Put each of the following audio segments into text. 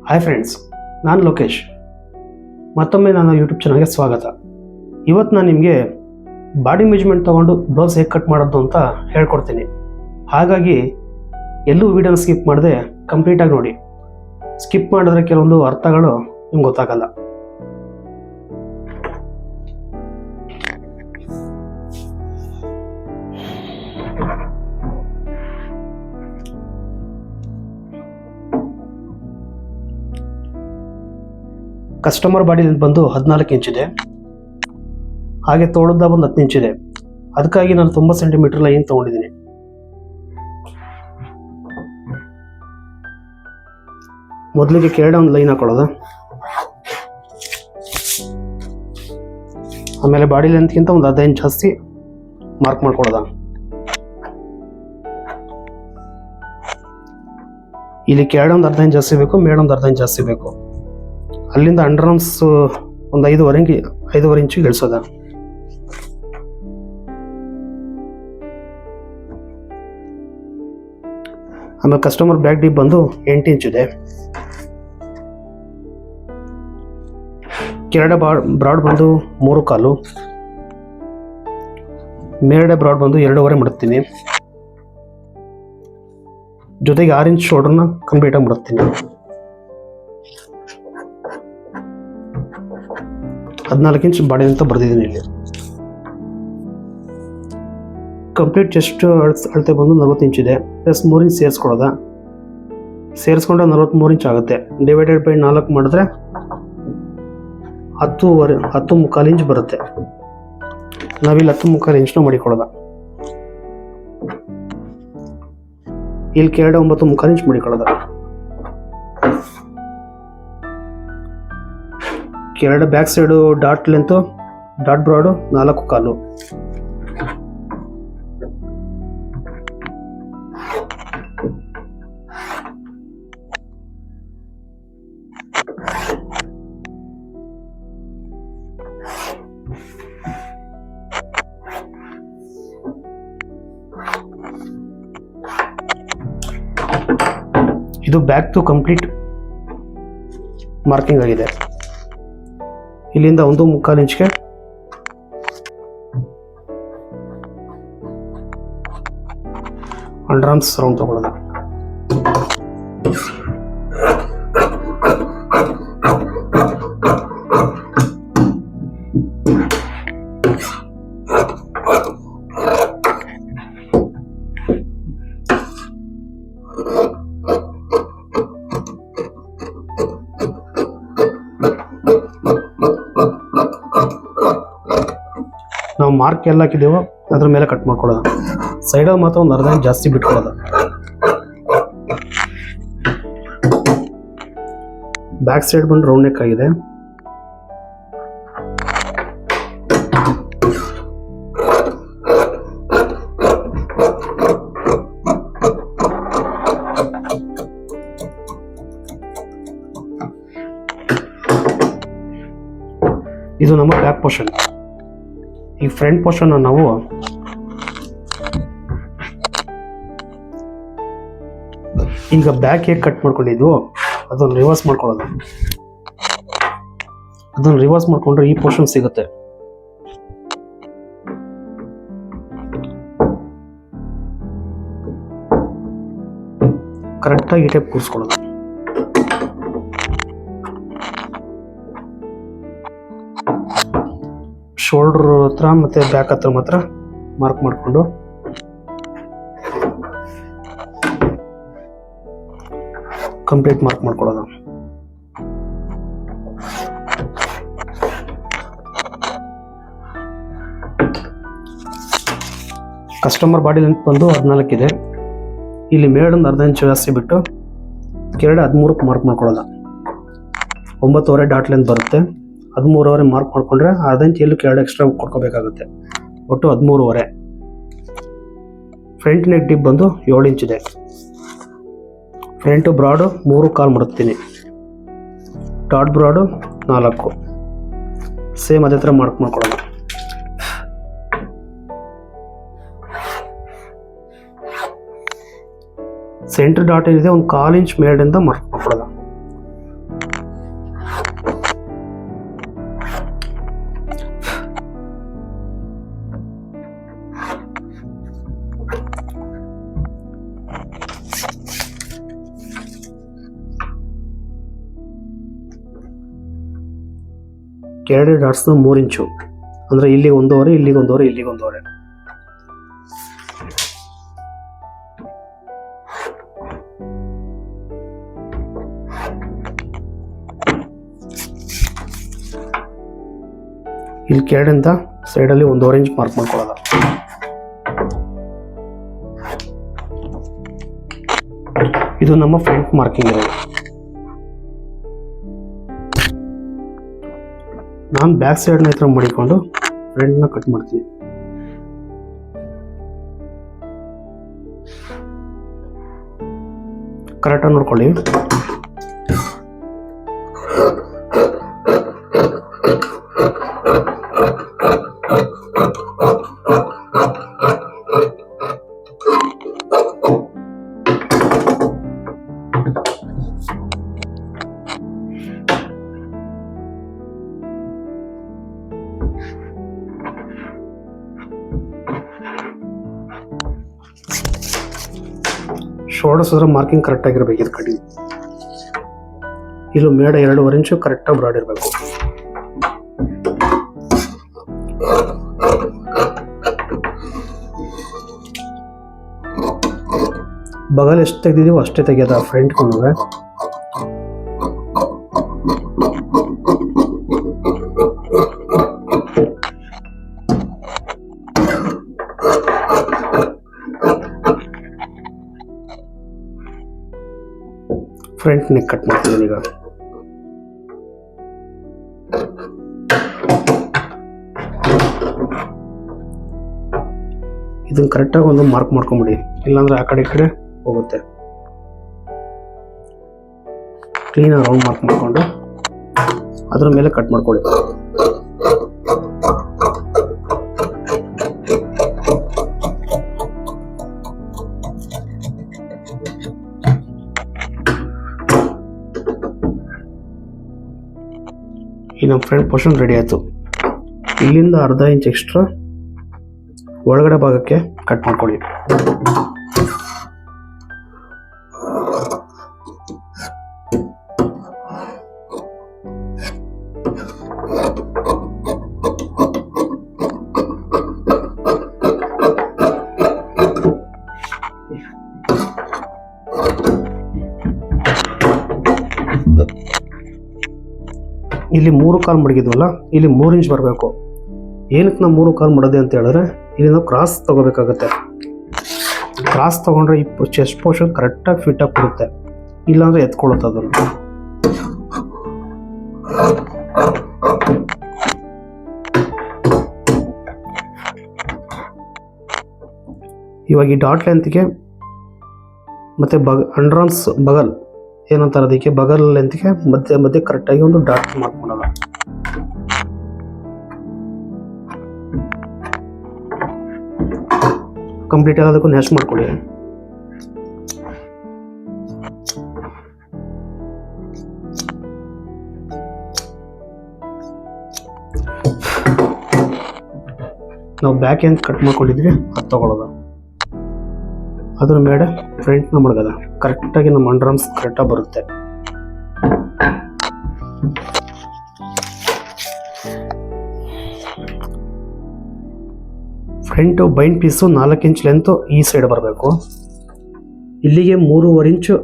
Hi friends, ನಾನು ಲೋಕೇಶ್. ಮತ್ತೊಮ್ಮೆ ನನ್ನ ಯೂಟ್ಯೂಬ್ ಚಾನಲ್ಗೆ ಸ್ವಾಗತ. ಇವತ್ತು ನಾನು ನಿಮಗೆ ಬಾಡಿ ಮೆಜರ್ಮೆಂಟ್ ತೊಗೊಂಡು ಬ್ಲೌಸ್ ಹೇಗೆ ಕಟ್ ಮಾಡೋದು ಅಂತ ಹೇಳ್ಕೊಡ್ತೀನಿ. ಹಾಗಾಗಿ ಎಲ್ಲೂ ವಿಡಿಯೋನ ಸ್ಕಿಪ್ ಮಾಡದೆ ಕಂಪ್ಲೀಟಾಗಿ ನೋಡಿ. ಸ್ಕಿಪ್ ಮಾಡಿದ್ರೆ ಕೆಲವೊಂದು ಅರ್ಥಗಳು ನಿಮ್ಗೆ ಗೊತ್ತಾಗಲ್ಲ. ಕಸ್ಟಮರ್ ಬಾಡಿ ಬಂದು 14 ಇಂಚಿದೆ, ಹಾಗೆ ತೋಳದ ಒಂದು 10 ಇಂಚಿದೆ. ಅದಕ್ಕಾಗಿ ನಾನು 90 ಸೆಂಟಿಮೀಟರ್ ಲೈನ್ ತೊಗೊಂಡಿದ್ದೀನಿ. ಮೊದಲಿಗೆ ಕೆಳಗಡೆ ಒಂದು ಲೈನ್ ಹಾಕೊಳ್ಳೋದು, ಆಮೇಲೆ ಬಾಡಿ ಲೆಂತ್ಗಿಂತ ಒಂದು 15 ಇಂಚ್ ಜಾಸ್ತಿ ಮಾರ್ಕ್ ಮಾಡ್ಕೊಳ್ಳೋದ. ಇಲ್ಲಿ ಕೆಳಗಡೆ ಒಂದು 15 ಇಂಚ್ ಜಾಸ್ತಿ ಬೇಕು, ಮೇಡ ಒಂದು 15 ಇಂಚ್ ಜಾಸ್ತಿ ಬೇಕು. ಅಲ್ಲಿಂದ ಅಂಡರ್ ಆರ್ಮ್ಸ್ ಒಂದು 5.5 ಇಂಚಿಗೆ ಇಳಿಸೋದ. ಆಮೇಲೆ ಕಸ್ಟಮರ್ ಬ್ಯಾಕ್ ಡೀಪ್ ಬಂದು 8 ಇಂಚ್ ಇದೆ. ಕೆಳಗಡೆ ಬ್ರಾಡ್ ಬಂದು 3.25, ಮೇಲ್ಗಡೆ ಬ್ರಾಡ್ ಬಂದು 2.5 ಮಾಡುತ್ತೀನಿ. ಜೊತೆಗೆ 6 ಇಂಚ್ ಶೋಲ್ಡರ್ನ ಕಂಪ್ಲೀಟಾಗಿ ಮಾಡುತ್ತೀನಿ. 14 ಇಂಚ್ ಬಾಡಿ ಅಂತ ಬರ್ದಿದ್ದೀನಿ. ಇಲ್ಲಿ ಕಂಪ್ಲೀಟ್ ಚೆಸ್ಟ್ ಅಳತೆ ಬಂದು 40 ಇಂಚ್ ಇದೆ. ಪ್ಲಸ್ 3 ಇಂಚ್ ಸೇರಿಸ್ಕೊಂಡ್ರೆ 43 ಇಂಚ್ ಆಗುತ್ತೆ. ಡಿವೈಡೆಡ್ ಬೈ 4 ಮಾಡಿದ್ರೆ 10.25 ಇಂಚ್ ಬರುತ್ತೆ. ನಾವಿಲ್ಲಿ 10.25 ಇಂಚ್ನ ಮಾಡಿಕೊಳ್ಳೋದ. ಇಲ್ಲಿ ಕೆಳಗಡೆ 9.25 ಇಂಚ್ ಮಾಡಿಕೊಳ್ಳೋದ. ಕೆಳಗಡೆ back side dot length dot broad 4.25. ಇದು ಬ್ಯಾಕ್ ಕಂಪ್ಲೀಟ್ ಮಾರ್ಕಿಂಗ್ ಆಗಿದೆ. ಇಲ್ಲಿಂದ 1.25 ಇಂಚ್ಗೆ ಅಂಡರ್ ಆರ್ಮ್ಸ್ ರೌಂಡ್ ತಗೊಳ್ಳೋದು. ನಾವು ಮಾರ್ಕ್ ಎಲ್ಲ ಹಾಕಿದ್ದೇವೋ ಅದ್ರ ಮೇಲೆ ಕಟ್ ಮಾಡ್ಕೊಳ್ಳೋದು. ಸೈಡಲ್ಲಿ ಮಾತ್ರ ಒಂದು 1/2 ಇಂಚ್ ಜಾಸ್ತಿ ಬಿಟ್ಕೊಳ್ಳೋದು. ಬ್ಯಾಕ್ ಸೈಡ್ ಬಂದು ರೌಂಡ್ ನೆಕ್ ಆಗಿದೆ. ಇದು ನಮ್ಮ ಬ್ಯಾಕ್ ಪೋರ್ಷನ್. ಈ ಫ್ರಂಟ್ ಪೋರ್ಷನ್ ನಾವು ಈಗ ಬ್ಯಾಕ್ ಹೇಗೆ ಕಟ್ ಮಾಡ್ಕೊಂಡಿದ್ವು ಅದನ್ನು ರಿವರ್ಸ್ ಮಾಡ್ಕೊಳ್ಳೋದು. ಅದನ್ನು ರಿವರ್ಸ್ ಮಾಡ್ಕೊಂಡ್ರೆ ಈ ಪೋರ್ಷನ್ ಸಿಗುತ್ತೆ. ಕರೆಕ್ಟಾಗಿ ಈ ಟೈಪ್ ಕೂರಿಸ್ಕೊಳ್ಳೋದು. ಶೋಲ್ಡರ್ ಹತ್ರ ಮತ್ತೆ ಬ್ಯಾಕ್ ಹತ್ರ ಮಾತ್ರ ಮಾರ್ಕ್ ಮಾಡಿಕೊಂಡು ಕಂಪ್ಲೀಟ್ ಮಾರ್ಕ್ ಮಾಡ್ಕೊಳ್ಳೋದು. ಕಸ್ಟಮರ್ ಬಾಡಿ ಲೆಂತ್ ಬಂದು 14 ಇದೆ. ಇಲ್ಲಿ ಮೇಡೊಂದು 1/2 ಇಂಚ್ ಜಾಸ್ತಿ ಬಿಟ್ಟು ಕೆಳಗಡೆ 13ಕ್ಕೆ ಮಾರ್ಕ್ ಮಾಡ್ಕೊಳ್ಳೋದು. 9.25 ಡಾಟ್ ಲೆಂತ್ ಬರುತ್ತೆ. 13.25 ಮಾರ್ಕ್ ಮಾಡ್ಕೊಂಡ್ರೆ 1/2 ಇಂಚ್ ಎಲ್ಲೂ ಕೆಳಗಡೆ ಎಕ್ಸ್ಟ್ರಾ ಕೊಡ್ಕೋಬೇಕಾಗುತ್ತೆ. ಒಟ್ಟು 13.25. ಫ್ರಂಟ್ ನೆಕ್ ಡಿಪ್ ಬಂದು 7 ಇಂಚ್ ಇದೆ. ಫ್ರಂಟು ಬ್ರಾಡು 3.25 ಮಾಡುತ್ತೀನಿ. Dot broad 4. ಸೇಮ್ ಅದೇ ಥರ ಮಾರ್ಕ್ ಮಾಡ್ಕೊಳ್ಳೋಣ. ಸೆಂಟರ್ ಡಾಟ್ ಏನಿದೆ ಒಂದು 1/4 ಇಂಚ್ ಮೇಲ್ಗಡೆಯಿಂದ ಮಾರ್ಕ್ ಮಾಡ್ಕೊಳ್ಳೋದು. ಕೆಳಗಡೆ ಡಾಟ್ಸ್ನ 3 ಇಂಚು, ಅಂದರೆ ಇಲ್ಲಿ 1.5, ಇಲ್ಲಿಗೆ 1.5, ಇಲ್ಲಿಗೆ 1.5. ಇಲ್ಲಿ ಕೆಳಗಡೆಯಿಂದ ಸೈಡಲ್ಲಿ 1.5 ಇಂಚ್ ಮಾರ್ಕ್ ಮಾಡ್ಕೊಳ್ಳೋದು. ಇದು ನಮ್ಮ ಫ್ರಂಟ್ ಮಾರ್ಕಿಂಗ್ ಇರೋದು. ನಾನು ಬ್ಯಾಕ್ ಸೈಡ್ನ ಹತ್ರ ಮಾಡಿಕೊಂಡು ಫ್ರಂಟ್ನ ಕಟ್ ಮಾಡ್ತೀನಿ. ಕರೆಕ್ಟಾಗಿ ನೋಡ್ಕೊಳ್ಳಿ. ಶೋಲ್ಡರ್ಸ್ ಹತ್ರ ಮಾರ್ಕಿಂಗ್ ಕರೆಕ್ಟ್ ಆಗಿರ್ಬೇಕು. ಇದು ಕಟಿಂಗ್ ಇಲ್ಲೂ ಮೇಡ 2.5 ಇಂಚು ಕರೆಕ್ಟಾಗಿ ಬ್ರಾಡ್ ಇರಬೇಕು. ಬಗಲ್ ಎಷ್ಟು ತೆಗೆದಿದ್ದೀವೋ ಅಷ್ಟೇ ತೆಗೆಯೋದ ಫ್ರಂಟ್ ಕೊಂಡುವೆ. ಫ್ರಂಟ್ ನೆಕ್ ಕಟ್ ಮಾಡ್ತಿದ್ದೀನಿ ಈಗ. ಇದನ್ನ ಕರೆಕ್ಟಾಗಿ ಒಂದು ಮಾರ್ಕ್ ಮಾಡ್ಕೊಂಬಿಡಿ, ಇಲ್ಲಾಂದ್ರೆ ಆ ಕಡೆ ಈ ಕಡೆ ಹೋಗುತ್ತೆ. ಕ್ಲೀನಾಗಿ ರೌಂಡ್ ಮಾರ್ಕ್ ಮಾಡ್ಕೊಂಡು ಅದ್ರ ಮೇಲೆ ಕಟ್ ಮಾಡ್ಕೊಳ್ಳಿ. ಈ ನಮ್ಮ ಫ್ರಂಟ್ ಪೋರ್ಷನ್ ರೆಡಿ ಆಯಿತು. ಇಲ್ಲಿಂದ 1/2 ಇಂಚ್ ಎಕ್ಸ್ಟ್ರಾ ಒಳಗಡೆ ಭಾಗಕ್ಕೆ ಕಟ್ ಮಾಡ್ಕೊಳ್ಳಿ. ಇಲ್ಲಿ 3 ಕಾಲು ಮಡಗಿದ್ವಲ್ಲ, ಇಲ್ಲಿ 3 ಇಂಚ್ ಬರಬೇಕು. ಏನಕ್ಕೆ ನಾವು 3 ಕಾಲು ಮಡದೆ ಅಂತ ಹೇಳಿದ್ರೆ, ಇಲ್ಲಿ ನಾವು ಕ್ರಾಸ್ ತಗೋಬೇಕಾಗತ್ತೆ. ಕ್ರಾಸ್ ತಗೊಂಡ್ರೆ ಈ ಚೆಸ್ಟ್ ಪೋರ್ಷನ್ ಕರೆಕ್ಟಾಗಿ ಫಿಟ್ ಆಗಿ ಕೊಡುತ್ತೆ, ಇಲ್ಲಾಂದ್ರೆ ಎತ್ಕೊಳ್ಳುತ್ತೆ ಅದನ್ನು. ಇವಾಗ ಈ ಡಾಟ್ ಲೆಂತ್ಗೆ ಮತ್ತೆ ಅಂಡರ್ ಆರ್ಮ್ಸ್ ಬಗಲ್ ಏನಂತಾರೆ ಅದಕ್ಕೆ, ಬಗಲ್ ಲೆಂತ್ಗೆ ಮಧ್ಯೆ ಮಧ್ಯೆ ಕರೆಕ್ಟಾಗಿ ಒಂದು ಡಾಟ್ ಮಾರ್ಕ್ ಮಾಡೋಣ. ಕಂಪ್ಲೀಟ್ ಆಗೋದಕ್ಕೂ ನ್ಯಾಶ್ ಮಾಡ್ಕೊಳ್ಳಿ. ನಾವು ಬ್ಯಾಕ್ ಎಂಡ್ ಕಟ್ ಮಾಡ್ಕೊಂಡಿದ್ವಿ, ಅದು ತಗೊಳ್ಳೋದು. ಅದ್ರ ಮೇಲೆ ಫ್ರಂಟ್ನ ಮಡಗದ ಕರೆಕ್ಟಾಗಿ ನಮ್ಮ ಅಂಡರ್ ಆರ್ಮ್ಸ್ ಕರೆಕ್ಟಾಗಿ ಬರುತ್ತೆ. Front bind piece 4 inch length ಈ ಸೈಡ್ ಬರಬೇಕು. ಇಲ್ಲಿಗೆ 3.5 ಇಂಚು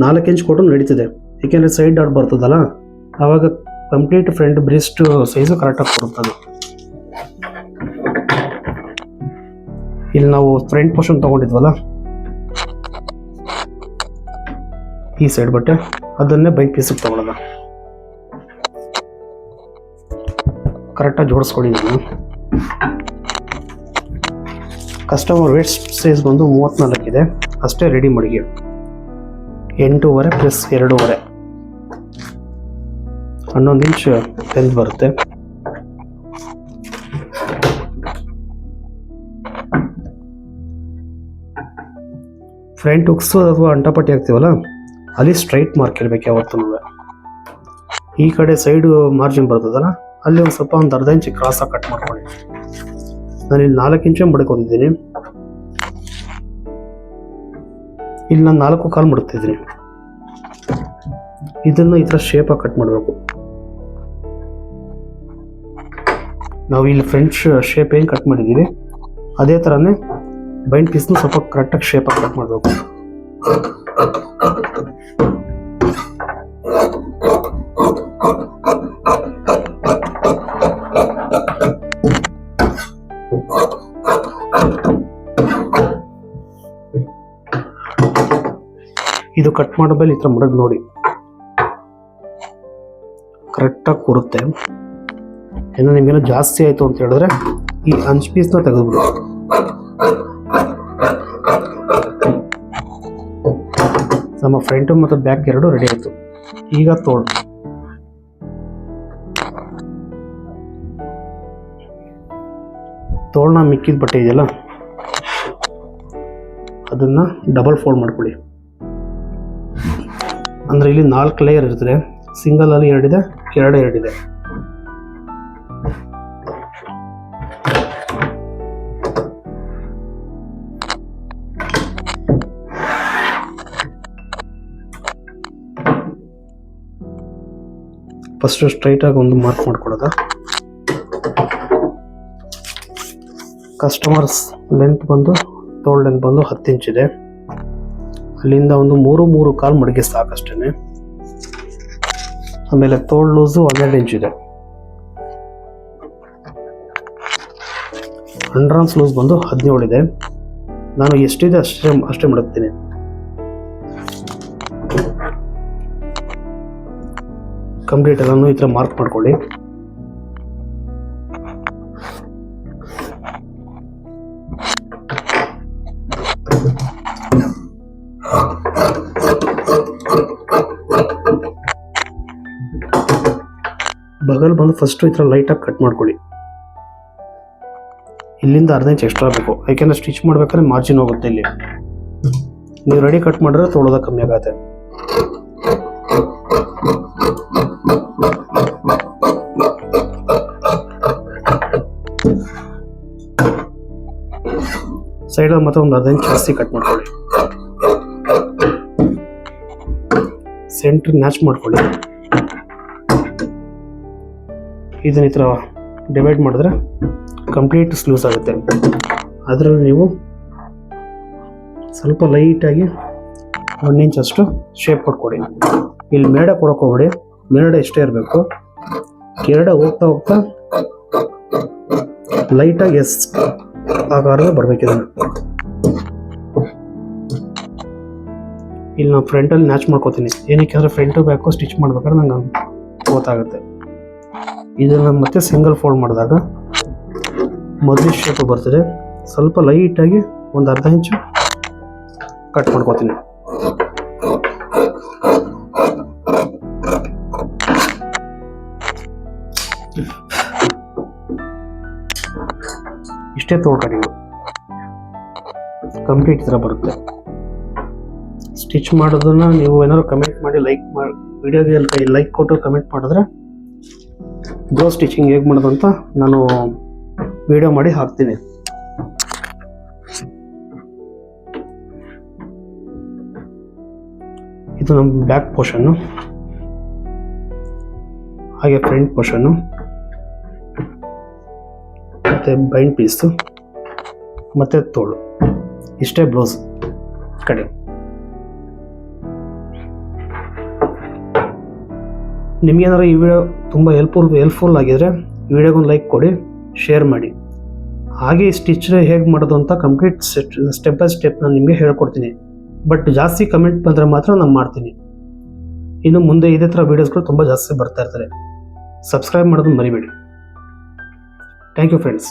4 ಇಂಚ್ ಕೊಟ್ಟು ನಡೀತಿದೆ, ಏಕೆಂದರೆ ಸೈಡ್ ಡಾಟ್ ಬರ್ತದಲ್ಲ, ಆವಾಗ ಕಂಪ್ಲೀಟ್ ಫ್ರಂಟ್ ಬ್ರಿಸ್ಟ್ ಸೈಜು ಕರೆಕ್ಟಾಗಿ ಬರುತ್ತದೆ. ಇಲ್ಲಿ ನಾವು ಫ್ರಂಟ್ ಪೋರ್ಷನ್ ತಗೊಂಡಿದ್ವಲ್ಲ ಈ ಸೈಡ್ ಬಟ್ಟೆ, ಅದನ್ನೇ ಬೈಂಡ್ ಪೀಸಿಗೆ ತಗೊಳ್ಳೋದ. ಕರೆಕ್ಟಾಗಿ ಜೋಡಿಸ್ಕೊಂಡಿದ್ದೀನಿ. ಕಸ್ಟಮರ್ ವೇಸ್ಟ್ ಸೈಜ್ ಬಂದು 34 ಇದೆ, ಅಷ್ಟೇ ರೆಡಿ ಮಡಗಿ. 8.5 ಪ್ಲಸ್ 2.5 11 ಇಂಚ್ ಲೆಂತ್ ಬರುತ್ತೆ. ಫ್ರಂಟ್ ಹುಕ್ಸು ಅಥವಾ ಅಂಟಪಟ್ಟಿ ಹಾಕ್ತೀವಲ್ಲ, ಅಲ್ಲಿ ಸ್ಟ್ರೈಟ್ ಮಾರ್ಕ್ ಇರಬೇಕು ಯಾವತ್ತೂ. ಈ ಕಡೆ ಸೈಡ್ ಮಾರ್ಜಿನ್ ಬರ್ತದಲ್ಲ, ಅಲ್ಲಿ ಒಂದು ಸ್ವಲ್ಪ ಒಂದು 1/2 ಇಂಚ್ ಕ್ರಾಸಾಗಿ ಕಟ್ ಮಾಡ್ಕೊಳ್ಳಿ. ನಾನು ಇಲ್ಲಿ 4 ಇಂಚೇ ಮಡ್ಕೊಂಡಿದ್ದೀನಿ. ಇಲ್ಲಿ ನಾನು 4 ಕಾಲು ಮಾಡ್ತಿದ್ದೀನಿ. ಇದನ್ನು ಈ ಥರ ಶೇಪಾಗಿ ಕಟ್ ಮಾಡಬೇಕು. ನಾವು ಇಲ್ಲಿ ಫ್ರೆಂಚ್ ಶೇಪ್ ಏನು ಕಟ್ ಮಾಡಿದ್ದೀವಿ ಅದೇ ಥರನೇ ಬೈಂಡ್ ಪೀಸ್ನ ಸ್ವಲ್ಪ ಕರೆಕ್ಟಾಗಿ ಶೇಪಾಗಿ ಕಟ್ ಮಾಡಬೇಕು. ಇದು ಕಟ್ ಮಾಡೋ ಈ ಥರ ಮಡಗ್ ನೋಡಿ ಕರೆಕ್ಟಾಗಿ ಕೂರುತ್ತೆ. ಇನ್ನು ನಿಮಗೇನೋ ಜಾಸ್ತಿ ಆಯಿತು ಅಂತ ಹೇಳಿದ್ರೆ ಈ ಅಂಚ್ ಪೀಸ್ನ ತೆಗೆದ್ಬಿಡು. ನಮ್ಮ ಫ್ರಂಟು ಮತ್ತು ಬ್ಯಾಕ್ ಎರಡು ರೆಡಿ ಆಯಿತು. ಈಗ ತೋಳ್ನ ಮಿಕ್ಕಿದ ಬಟ್ಟೆ ಇದೆಯಲ್ಲ ಅದನ್ನು ಡಬಲ್ ಫೋಲ್ಡ್ ಮಾಡ್ಕೊಳ್ಳಿ. ಅಂದರೆ ಇಲ್ಲಿ 4 ಲೇಯರ್ ಇರ್ತದೆ. ಸಿಂಗಲ್ ಅಲ್ಲಿ 2 ಇದೆ, ಕೆಳಗಡೆ 2 ಇದೆ. ಫಸ್ಟ್ ಸ್ಟ್ರೈಟಾಗಿ ಒಂದು ಮಾರ್ಕ್ ಮಾಡ್ಕೊಳ್ಳೋದ. ಕಸ್ಟಮರ್ಸ್ ಲೆಂತ್ ಬಂದು ತೋಳ್ ಲೆಂತ್ ಬಂದು 10 ಇಂಚ್ ಇದೆ. ಅಲ್ಲಿಂದ ಒಂದು 3 ಕಾಲು ಮಡಿಗೆ ಸಾಕಷ್ಟೇ. ಆಮೇಲೆ ತೋಳ್ ಲೂಸು 12 ಇಂಚ್ ಇದೆ. ಅಂಡರ್ ಆರ್ಮ್ಸ್ ಲೂಸ್ ಬಂದು 17 ಇದೆ. ನಾನು ಎಷ್ಟಿದೆ ಅಷ್ಟೇ ಮಡಗ್ತೀನಿ. ಕಂಪ್ಲೀಟ್ ಎಲ್ಲಾನು ಈ ಥರ ಮಾರ್ಕ್ ಮಾಡ್ಕೊಳ್ಳಿ. ಬಗಲ್ ಬಂದು ಫಸ್ಟ್ ಈ ಥರ ಲೈಟಾಗಿ ಕಟ್ ಮಾಡ್ಕೊಳ್ಳಿ. ಇಲ್ಲಿಂದ 1/2 ಇಂಚ್ ಎಕ್ಸ್ಟ್ರಾ ಬೇಕು, ಯಾಕೆಂದ್ರೆ ಸ್ಟಿಚ್ ಮಾಡ್ಬೇಕಾದ್ರೆ ಮಾರ್ಜಿನ್ ಹೋಗುತ್ತೆ. ಇಲ್ಲಿ ನೀವು ರೆಡಿ ಕಟ್ ಮಾಡಿದ್ರೆ ತೊಳೋದ ಕಮ್ಮಿ ಆಗತ್ತೆ. ಸೈಡ್ ಮತ್ತೆ ಒಂದು 1/2 ಇಂಚ್ ಜಾಸ್ತಿ ಕಟ್ ಮಾಡ್ಕೊಳ್ಳಿ. ಸೆಂಟ್ರ್ ಮ್ಯಾಚ್ ಮಾಡ್ಕೊಳ್ಳಿ. ಇದನ್ನ ಈ ಥರ ಡಿವೈಡ್ ಮಾಡಿದ್ರೆ ಕಂಪ್ಲೀಟ್ ಸ್ಲೂಸ್ ಆಗುತ್ತೆ. ಅದರಲ್ಲಿ ನೀವು ಸ್ವಲ್ಪ ಲೈಟಾಗಿ 1 ಇಂಚ್ ಅಷ್ಟು ಶೇಪ್ ಕೊಟ್ಕೊಡಿ. ಇಲ್ಲಿ ಮೇಡೆ ಕೊಡೋಕೆ ಹೋಗ್ಬೇಡಿ, ಮೇಡೆ ಇಷ್ಟೇ ಇರಬೇಕು. ಕೆರಡೆ ಹೋಗ್ತಾ ಹೋಗ್ತಾ ಲೈಟಾಗಿ ಆಕಾರದ ಬರ್ಬೇಕಿದನ್ನು. ಇಲ್ಲಿ ನಾನು ಫ್ರಂಟಲ್ಲಿ ಮ್ಯಾಚ್ ಮಾಡ್ಕೋತೀನಿ. ಏನಕ್ಕೆ ಅಂದರೆ ಫ್ರಂಟು ಬ್ಯಾಕು ಸ್ಟಿಚ್ ಮಾಡ್ಬೇಕಾದ್ರೆ ನಂಗೆ ಗೊತ್ತಾಗುತ್ತೆ. ಇದನ್ನು ಮತ್ತೆ ಸಿಂಗಲ್ ಫೋಲ್ಡ್ ಮಾಡಿದಾಗ ಮೊದಲು ಶೇಪ್ ಬರ್ತದೆ. ಸ್ವಲ್ಪ ಲೈಟಾಗಿ ಒಂದು 1/2 ಇಂಚು ಕಟ್ ಮಾಡ್ಕೋತೀನಿ. ಇಷ್ಟೇ ತೋಳ್ಕಡಿಗಳು ಕಂಪ್ಲೀಟ್ ಥರ ಬರುತ್ತೆ. ಸ್ಟಿಚ್ ಮಾಡೋದನ್ನ ನೀವು ಏನಾದ್ರು ಕಮೆಂಟ್ ಮಾಡಿ ವಿಡಿಯೋಗೆ ಲೈಕ್ ಕೊಟ್ಟು ಕಮೆಂಟ್ ಮಾಡಿದ್ರೆ ಬ್ಲೌಸ್ ಸ್ಟಿಚಿಂಗ್ ಹೇಗೆ ಮಾಡೋದು ಅಂತ ನಾನು ವಿಡಿಯೋ ಮಾಡಿ ಹಾಕ್ತೀನಿ. ಇದು ನಮ್ಮ ಬ್ಯಾಕ್ ಪೋರ್ಷನ್ನು, ಹಾಗೆ ಫ್ರಂಟ್ ಪೋರ್ಷನ್ನು, ಮತ್ತು ಬೈಂಡ್ ಪೀಸು, ಮತ್ತು ತೋಳು. ಇಷ್ಟೇ ಬ್ಲೌಸ್ ಕಡೆ. ನಿಮಗೇನಾದ್ರು ಈ ವಿಡಿಯೋ ತುಂಬ ಹೆಲ್ಪ್ಫುಲ್ ಆಗಿದ್ರೆ ವಿಡಿಯೋಗೊಂದು ಲೈಕ್ ಕೊಡಿ, ಶೇರ್ ಮಾಡಿ. ಹಾಗೆ ಈ ಸ್ಟಿಚ್ ಹೇಗೆ ಮಾಡೋದು ಅಂತ ಕಂಪ್ಲೀಟ್ ಸ್ಟೆಪ್ ಬೈ ಸ್ಟೆಪ್ ನಾನು ನಿಮಗೆ ಹೇಳ್ಕೊಡ್ತೀನಿ. ಬಟ್ ಜಾಸ್ತಿ ಕಮೆಂಟ್ ಬಂದರೆ ಮಾತ್ರ ನಾನು ಮಾಡ್ತೀನಿ. ಇನ್ನು ಮುಂದೆ ಇದೇ ಥರ ವೀಡಿಯೋಸ್ಗಳು ತುಂಬ ಜಾಸ್ತಿ ಬರ್ತಾ ಇರ್ತಾರೆ. ಸಬ್ಸ್ಕ್ರೈಬ್ ಮಾಡೋದನ್ನು ಮರಿಬೇಡಿ. Thank you friends.